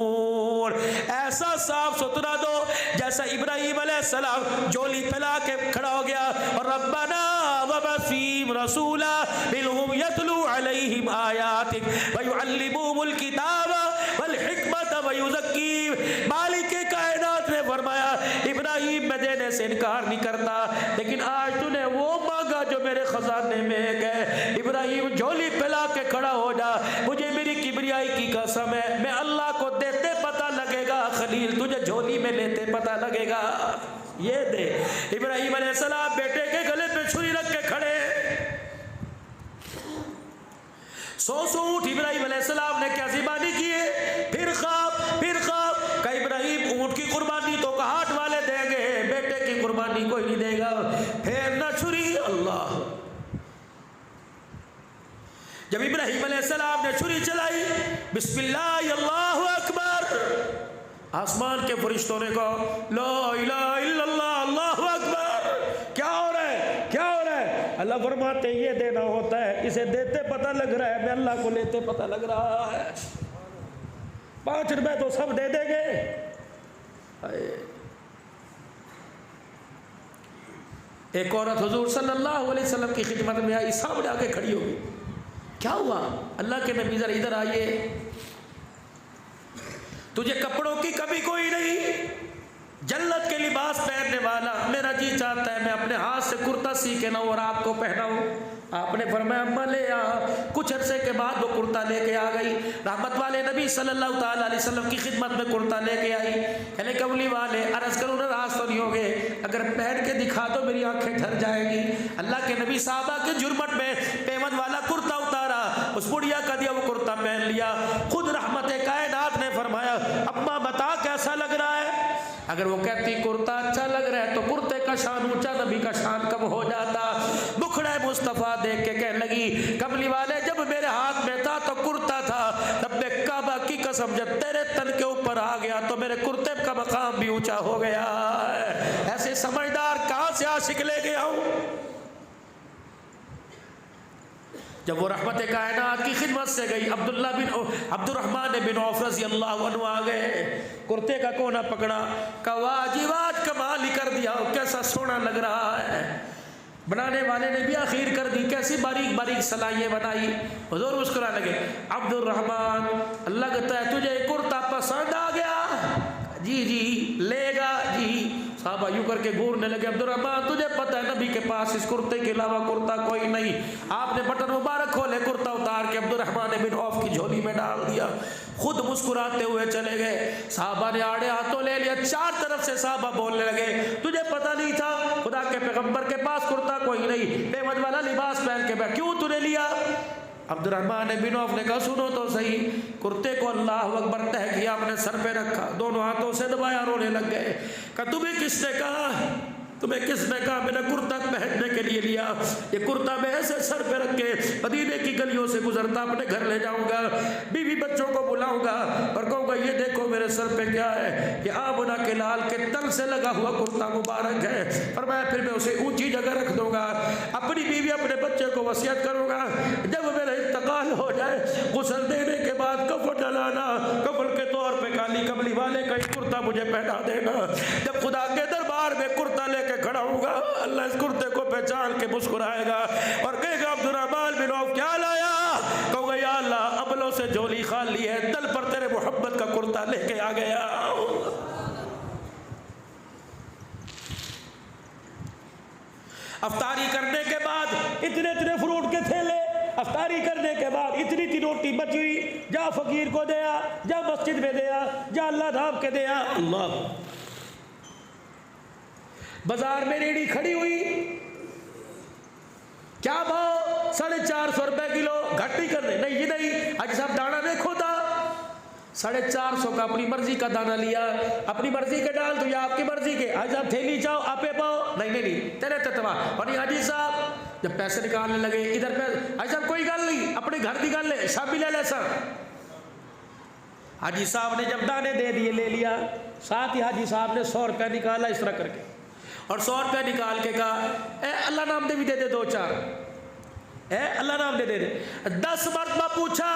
ऐसा साफ सुथरा दो जैसा इब्राहिम अलैहिस्सलाम झोली फैला के खड़ा हो गया और रब्बना वबसीम रसूला बिलहुम यतलू अलैहिम आयातिक व युअल्लिमुहुमुल किताबा वल हिकमत व युज़क्कीहिम। मालिक कायनात ने फरमाया इब्राहिम मैं देने से इनकार नहीं करता, लेकिन आज तूने वो मांगा जो मेरे खजाने में है। इब्राहिम झोली फैला के खड़ा हो जा, मुझे मेरी किबरियाई की कसम है मैं अल्लाह को देते पता लगेगा, खलील तुझे झोली में लेते पता लगेगा। ये दे। इब्राहिम अलैहिस्सलाम बेटे के गले पे छुरी रख के खड़े, 100 ऊँट इब्राहिम अलैहिस्सलाम ने क्या ज़िबानी किए। फिर ख्वाब का इब्राहिम ऊँट की कुर्बानी तो हाट वाले देंगे, बेटे की कुर्बानी कोई नहीं देगा। फिर न छुरी, अल्लाह। जब इब्राहिम अलैहिस्सलाम ने छुरी चलाई, बिस्मिल्लाह अल्लाहु अकबर, आसमान के फरिश्तों ने कहा ला इलाहा इल्लल्लाह अल्लाहु अकबर। क्या हो रहा है, क्या हो रहा है? अल्लाह फरमाते ये देना होता है, इसे देते पता लग रहा है, मैं अल्लाह को लेते पता लग रहा है। 5 रुपए तो सब दे देंगे। एक औरत हुजूर सल्लल्लाहु अलैहि वसल्लम की खिदमत में आई, सामने आके खड़ी हो गई। क्या हुआ? अल्लाह के नबी जरा इधर आइए, तुझे कपड़ों की कभी कोई नहीं, जन्नत के लिबास पहनने वाला, मेरा जी चाहता है मैं अपने हाथ से कुर्ता सी के लाऊं और आपको पहनाऊं। आपने फरमाया अम्मा ले आ। कुछ अरसे के बाद वो कुर्ता लेके आ गई। रहमत वाले नबी सल्लल्लाहु ताला अलैहि वसल्लम की खिदमत में कुर्ता लेके आई। कहने कमली वाले अर्ज करूँ नाराज तो नहीं हो गए, अगर पहन के दिखा दो मेरी आंखें ठर जाएंगी। अल्लाह के नबी साहबा के जुर्मट में पेमन वाला कुर्ता उतारा, उस बुढ़िया का दिया वो कुर्ता पहन लिया। खुद रहमत कायनात ने फरमाया अम्मा बता कैसा लग रहा है। अगर वो कहती कुर्ता अच्छा लग रहा है तो कुर्ते का शान ऊंचा, नबी का शान कम हो जाता। मुखड़ा मुस्तफ़ा देख के कहने लगी कमली वाले जब मेरे हाथ में था तो कुर्ता था, तब मैं काबा की कसम जब तेरे तन के ऊपर आ गया तो मेरे कुर्ते का मकाम भी ऊंचा हो गया। ऐसे समझदार कहाँ से आशिक ले गया हूँ। जब वो रहमत कायनात की खिदमत से गई, अब्दुर्रहमान बिन औफ रज़ी अल्लाहु अन्हु आ गए, कुर्ते का कोना पकड़ा, कवाजिबात कमाल ही कर दिया, कैसा सोना लग रहा है। बनाने वाले ने भी आखिर कर दी, कैसी बारीक बारीक सलाइयाँ बनाई। हुजूर मुस्कुरा लगे, अब्दुर्रहमान अल्लाह कहता है तुझे कुर्ता पसंद आ गया? जी जी लेगा जी। साहबा यूं करके घूरने लगे, अब्दुर्रहमान तुझे पता है नबी के पास इस कुर्ते के अलावा कुर्ता कोई नहीं। आपने बटन मुबारक खोले, कुर्ता उतार के अब्दुर्रहमान बिन औफ की झोली में डाल दिया, खुद मुस्कुराते हुए चले गए। साहबा ने आड़े हाथों ले लिया, चार तरफ से साहबा बोलने लगे, तुझे पता नहीं था खुदा के पैगंबर के पास कुर्ता कोई नहीं, बेमद वाला लिबास पहन के बैठ, क्यों तूने लिया? अब्दुर्रहमान बिन औफ ने कहा सुनो तो सही, कुर्ते को अल्लाह अकबर तह किया, अपने सर पे रखा, दोनों हाथों से दबाया, रोने लग गए। कहा तुम्हें किसने कहा, तुम्हें किसने कहा मैंने कुर्ता पहनने के लिए लिया? ये कुर्ता मैं ऐसे सर पे रख के मदीने की गलियों से गुजरता अपने घर ले जाऊंगा, बीवी बच्चों को बुलाऊंगा और कहूंगा ये देखो मेरे सर पे क्या है, ये आमना के लाल के तल से लगा हुआ कुर्ता मुबारक है। और मैं फिर मैं उसे ऊंची जगह रख दूंगा, अपनी बीवी अपने बच्चे को वसीयत करूंगा, जब मेरा इंतकाल हो जाए गुस्ल देने के बाद कफन डलाना, कफन के तौर पे काली कमली वाले का कुर्ता मुझे पहना देना। जब खुदा के दरबार में कुर्ता लेके खड़ा होगा, अल्लाह इस कुर्ते को पहचान के मुस्कुराएगा और कहेगा अब्दुर्रहमान बिन औफ क्या लाया? कहूँगा या अल्लाह अबलों से झोली खाली है, तल पर तेरे मोहब्बत का कुर्ता लेके आ गया। अफ्तारी करने के बाद इतने इतने फ्रूट के थैले, अफ्तारी करने के बाद इतनी इतनी रोटी बची, जा फकीर को दिया, जा मस्जिद में दिया, जा अल्लाह धाम के दिया। अल्लाह बाजार में रेड़ी खड़ी हुई, क्या भाव? 450 रुपए किलो। घट नहीं करने, नहीं जी नहीं, आज साहब दाना देखो था 450 का, अपनी मर्जी का दाना लिया, अपनी मर्जी के डाल तो या आपकी मर्जी के। आज साहब थैली चाहो आपे पाओ, नहीं नहीं नहीं तेरे ततवा। और नहीं हाजी साहब जब पैसे निकालने लगे, इधर पे हाजी साहब कोई गल नहीं, अपने घर की गल है, सब भी ले ले सर। हाजी साहब ने जब दाने दे दिए ले लिया, साथ ही हाजी साहब ने 100 रुपया निकाला इस तरह करके, और 100 रुपया निकाल के कहा ए अल्लाह नाम दे भी दे दे 2-4, अल्लाह नाम दे दे। 10 मरतबा पूछा,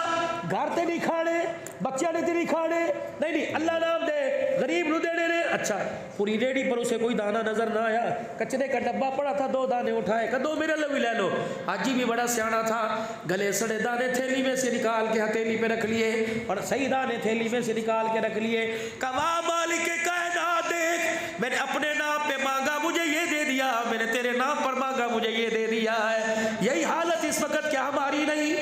घर ते नहीं खाने, बच्चे ने नहीं खाने, नहीं नहीं अल्लाह नाम दे, गरीब नु देने ने। अच्छा पूरी रेडी पर उसे कोई दाना नजर ना आया, कचरे का डब्बा पड़ा था, 2 दाने उठाए, कहा 2 मेरे लिए भी ले लो। हाजी भी बड़ा सियाना था, गले सड़े दाने थैली में से निकाल के हथेली पे रख लिए और सही दाने थैली में से निकाल के रख लिए। कहा मालिक कायनात देख, मैंने अपने नाम पे मांगा मुझे ये दे दिया, मैंने तेरे नाम पर मांगा मुझे ये दे दिया है। यही हालत इस वक्त क्या हमारी नहीं?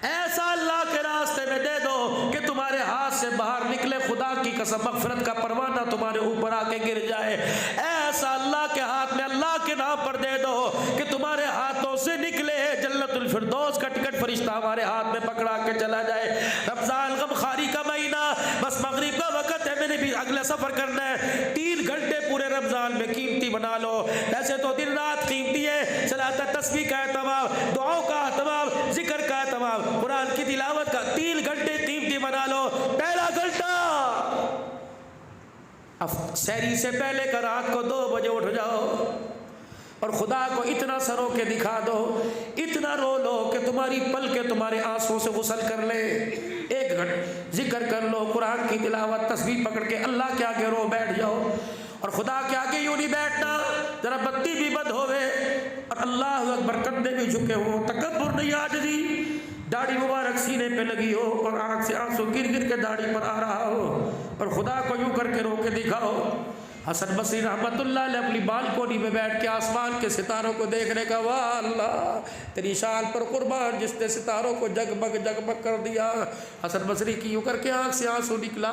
ऐसा अल्लाह के रास्ते में दे दो कि तुम्हारे हाथ से बाहर निकले, खुदा की कसम मगफिरत का परवाना तुम्हारे ऊपर आके गिर जाए। ऐसा अल्लाह के हाथ में अल्लाह के नाम पर दे दो कि तुम्हारे हाथों से निकले जन्नतुल फिरदौस का टिकट फरिश्ता हमारे हाथ में पकड़ा के चला जाए। रमजान गमखारी का महीना, बस मगरिब का वक्त है, मैंने भी अगला सफर करना है, 3 घंटे पूरे रमजान में कीमती बना लो। ऐसे तो दिन रात कीमती है, सलात तस्बीह का एहतमाम, दुआओं का एहतमाम, जिक्र का एहतमाम, कुरान की तिलावत का 3 घंटे कीमती बना लो। पहला घंटा सहरी से पहले का रात को 2 बजे उठ जाओ और खुदा को इतना सरो के दिखा दो, इतना रो लो कि तुम्हारी पल के तुम्हारे आंसुओं से गुसल कर ले। 1 घंटा जिक्र कर लो, कुरान की तिलावत, तस्बीह पकड़ के अल्लाह के आगे रो बैठ जाओ। और खुदा के आगे यूं नहीं बैठना, जरा बत्ती भी बंद होवे और अल्लाह अकबर कंधे भी झुके हो, तकब्बुर नहीं, आजिज़ी, दाढ़ी मुबारक सीने पे लगी हो और आंख से आंसू गिर गिर के दाढ़ी पर आ रहा हो और खुदा को यूं करके रो के दिखाओ। हसन बसरी रहमतुल्लाह अलैह अपनी बालकोनी में बैठ के आसमान के सितारों को देखने का, वाह अल्लाह तेरी शान पर कुर्बान जिसने सितारों को जगमग जगमग कर दिया। हसन बसरी की यूं करके आंख से आंसू निकला,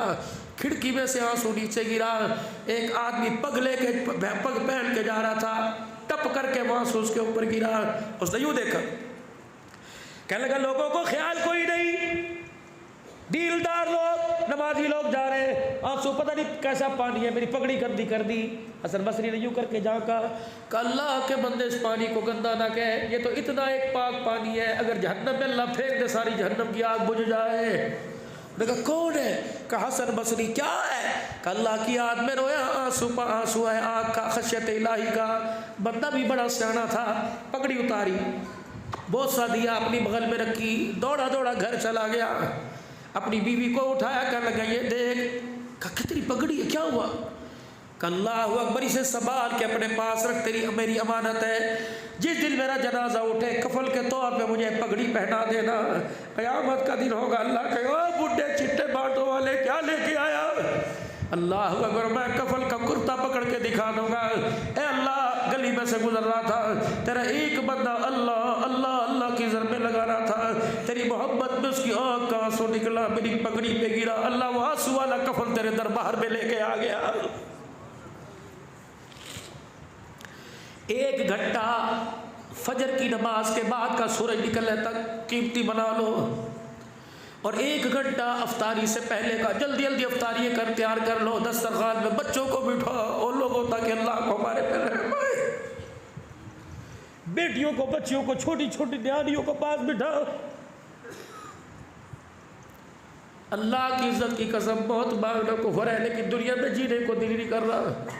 खिड़की में से आंसू नीचे गिरा। एक आदमी पग लेके पग पहन के जा रहा था, टप करके आंसू उसके ऊपर गिरा। उसने यूं देखा, कहने लगा लोगों को ख्याल कोई नहीं, दीलदार लोग, नमाजी लोग जा रहे हैं, आंसू पता नहीं कैसा पानी है, मेरी पगड़ी गंदी कर दी। हसन बसरी ने यूं करके झांका, अल्लाह के बंदे इस पानी को गंदा ना कहे, ये तो इतना एक पाक पानी है, अगर जहन्नम में अल्लाह फेंक दे सारी जहन्नम की आग बुझ जाए। देखा कौन है? कहा हसन बसरी। क्या है? अल्लाह की याद में रोया, आंसू पर आंसू है, आग का, खशियत इलाही का। बंदा भी बड़ा सियाना था, पगड़ी उतारी, बहुत सा दिया अपनी बगल में रखी, दौड़ा दौड़ा घर चला गया, अपनी बीवी को उठाया, कहने लगा ये देख, कहा कितनी पगड़ी है, क्या हुआ? अल्लाहु अकबर, इसे संभाल के अपने पास रख, तेरी मेरी अमानत है, जिस दिन मेरा जनाजा उठे कफल के तौर पे मुझे पगड़ी पहना देना, क़यामत का दिन होगा, अल्लाह कहे ओ बुढ़े चिट्टे बांटो वाले क्या लेके आया? अल्लाह अगर मैं कफल का कुर्ता पकड़ के दिखा दूंगा। ए अल्लाह, गली में से गुजर रहा था, तेरा एक बंदा अल्लाह अल्लाह अल्लाह की ज़रबे लगा रहा था, तेरी मोहब्बत में उसकी आँख का आंसू निकला, मेरी पगड़ी पे गिरा, अल्लाह वो आंसू वाला कफन तेरे दरबार में लेके आ गया। एक घंटा फजर की नमाज के बाद का सूरज निकलने तक कीमती बना लो, और एक घंटा अफ्तारी से पहले का जल्दी जल्दी अफ्तारी कर तैयार कर लो। दस्तरखान में बच्चों को बिठाओ और लोगों ताकि अल्लाह को हमारे पे रहम आए। बेटियों को, बच्चियों को, छोटी छोटी न्यानियों को पास बिठाओ। अल्लाह की इज्जत की कसम बहुत मांगने को हो रहा है, लेकिन दुनिया में जीने को दिल नहीं कर रहा।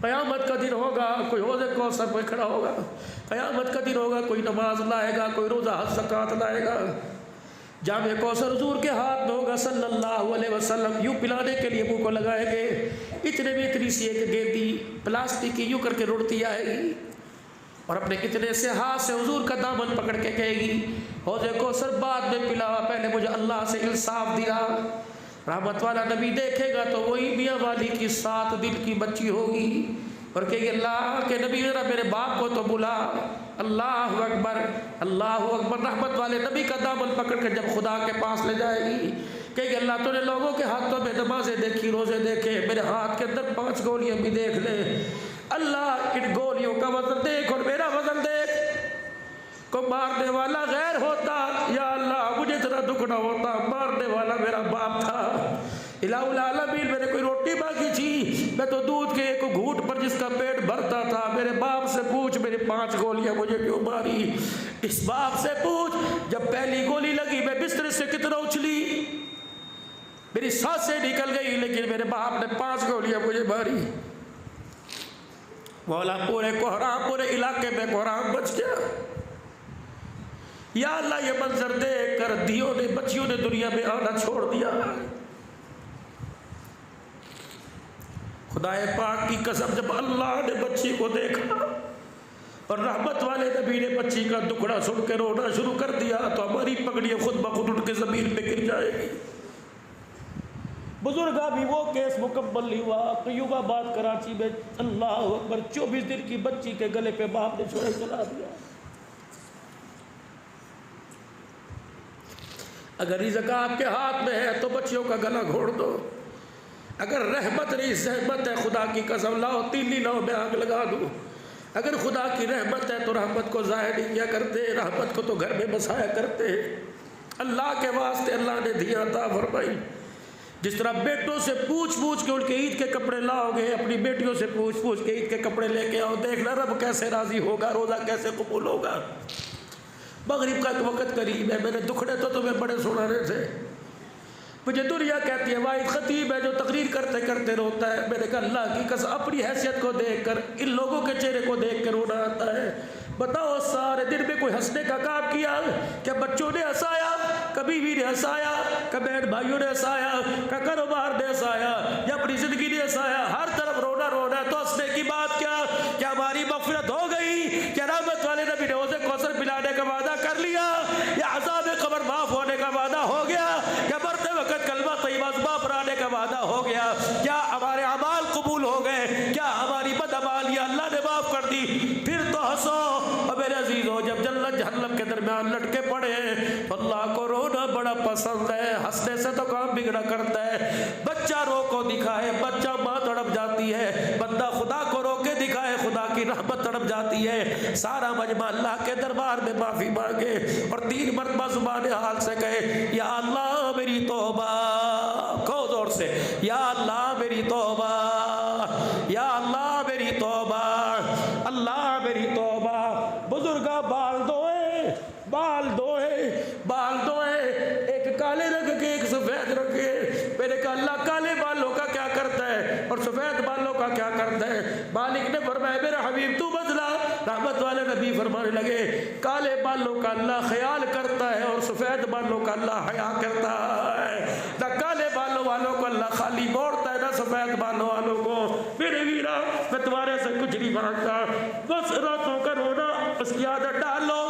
क़यामत का दिन होगा, कोई हौज़े कौसर पे खड़ा होगा। क़यामत का दिन होगा, कोई नमाज लाएगा, कोई रोज़ा हज ज़कात लाएगा। जामे कौसर हुजूर के हाथ में होगा सल्लल्लाहु अलैहि वसल्लम, यूँ पिलाने के लिए मुँह को लगाएंगे। इतने में इतनी सी एक गेंदी प्लास्टिक की यूँ करके रुड़ती आएगी और अपने कितने से हाथ से हुजूर का दामन पकड़ के कहेगी, हौज़े कौसर बाद में पिला, पहले मुझे अल्लाह से इंसाफ दिला। रहमत वाला नबी देखेगा तो वही मियाँ वाली की 7 दिन की बच्ची होगी और कहेगी, अल्लाह के नबी जरा मेरे बाप को तो बुला। अल्लाह अकबर, अल्लाह अकबर। रहमत वाले नबी का दामन पकड़ कर जब खुदा के पास ले जाएगी, कहेगी, अल्लाह तूने लोगों के हाथों में नमाजें देखी, रोज़े देखे, मेरे हाथ के अंदर 5 गोलियां भी देख ले। अल्लाह इन गोलियों का वजन देख और मेरा वजन देख। को मारने वाला गैर होता, या अल्लाह मुझे इतना दुख न होता, मारने वाला मेरा बाप था। इलाहुल आलमीन, मैंने कोई रोटी मांगी थी, मैं तो दूध के एक घूंट पर जिसका पेट भरता था। मेरे बाप से पूछ मेरी 5 गोलियां मुझे क्यों मारी। इस बाप से पूछ जब पहली गोली लगी मैं बिस्तर से कितना उछली, मेरी सांसें निकल गई, लेकिन मेरे बाप ने 5 गोलियां मुझे मारी। मौला पूरे कोहराम, पूरे इलाके में कोहराम बच गया। या अल्लाह, ये मंजर देख कर दियों ने, बच्चियों ने दुनिया में आना छोड़ दिया। खुदाए पाक की कसम, जब अल्लाह ने बच्ची को देखा और रहमत वाले नबी ने बच्ची का दुखड़ा सुन के रोना शुरू कर दिया, तो हमारी पगड़ियाँ खुद ब खुद उठ के ज़मीन पे गिर जाएगी। बुजुर्गा भी वो केस मुकम्मल नहीं हुआ। कयूबाबाद कराची में अल्लाह अकबर 24 दिन की बच्ची के गले पे बाप ने छुरा चला दिया। अगर रिज़्क़ आपके हाथ में है तो बच्चियों का गला घोड़ दो। अगर रहमत नहीं सहमत है, खुदा की कसम लाओ, तीली लाओ, मैं आग लगा दूँ। अगर खुदा की रहमत है तो रहमत को ज़ाहिर नहीं किया करते, रहमत को तो घर में बसाया करते। अल्लाह के वास्ते अल्लाह ने दिया था फरमाई। जिस तरह बेटों से पूछ पूछ के उनके ईद के कपड़े लाओगे, अपनी बेटियों से पूछ पूछ के ईद के कपड़े लेके आओ, देखना रब कैसे राज़ी होगा, रोज़ा कैसे कबूल होगा। मगरिब का वक़्त करीब है, मैंने दुखड़े तो तुम्हें बड़े सुनाने थे। मुझे दुनिया कहती है वाहिद खतीब है जो तकरीर करते करते रोता है। मैंने कहा अल्लाह की कसम, अपनी हैसियत को देखकर, इन लोगों के चेहरे को देख कर रोना आता है। बताओ सारे दिन में कोई हंसने का काम किया? क्या बच्चों ने हंसाया? कभी भी ने हंसाया? क्या बहन भाइयों ने हंसाया? क्या कारोबार ने हंसाया? या अपनी ज़िंदगी ने हंसाया? हर तरफ रोना रोना है, तो हंसने की बात क्या? क्या हमारी मग़फ़िरत हो गई? क्या रहमत वाले नबी ने हौज़े कौसर पिलाने का वादा कर लिया? या अज़ाब क़ब्र माफ़ होने का वादा हो गया? क्या मरते वक़्त कलमा तय्यबा ज़ुबान पर आने का वादा हो गया? क्या हमारे अमाल कबूल हो गए? क्या हमारी बदअमालियाँ अल्लाह ने माफ़ कर दी? फिर तो हंसो। और मेरे अज़ीज़ों, जब जन्नत जहन्नम के दरमियान लटके पड़े तो अल्लाह को रोना बड़ा पसंद है, हंसने से तो काम बिगड़ा करता है। बच्चा रो को दिखाए, बच्चा माँ तड़प जाती है। बंदा खुदा को रो के दिखाए, खुदा की रहमत तड़प जाती है। सारा मजमा अल्लाह के दरबार में माफ़ी मांगे और 3 मरतबा ज़ुबान हाल से कहे, या अल्लाह मेरी तौबा। कहो जोर से, या अल्लाह मेरी तौबा, या अल्लाह मेरी तौबा, अल्लाह मेरी तौबा। बुजुर्गा बाल धोए, बाल धोए, बाल धोए, एक काले रंग के एक सफ़ेद रंग के। मैंने कहा अल्लाह काले बालों का क्या करता है और सफ़ेद बालों का क्या करता है? मालिक ने फरमाया मेरा हबीब तू बदला। रहमत वाले नबी फरमाने लगे, काले बालों का अल्लाह ख्याल करता है और सफ़ेद बालों का अल्लाह हया करता है। ना काले बालों वालों को अल्लाह खाली मोड़ता है, ना सफ़ेद बालों वालों को। मेरे वीरा, मैं तुम्हारे से कुछ नहीं मांगता, बस रातों का रोना उसकी आदत डालो।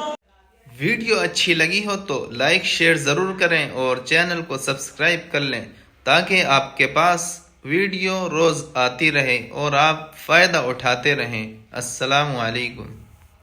वीडियो अच्छी लगी हो तो लाइक शेयर ज़रूर करें और चैनल को सब्सक्राइब कर लें ताकि आपके पास वीडियो रोज़ आती रहे और आप फ़ायदा उठाते रहें। अस्सलामु अलैकुम।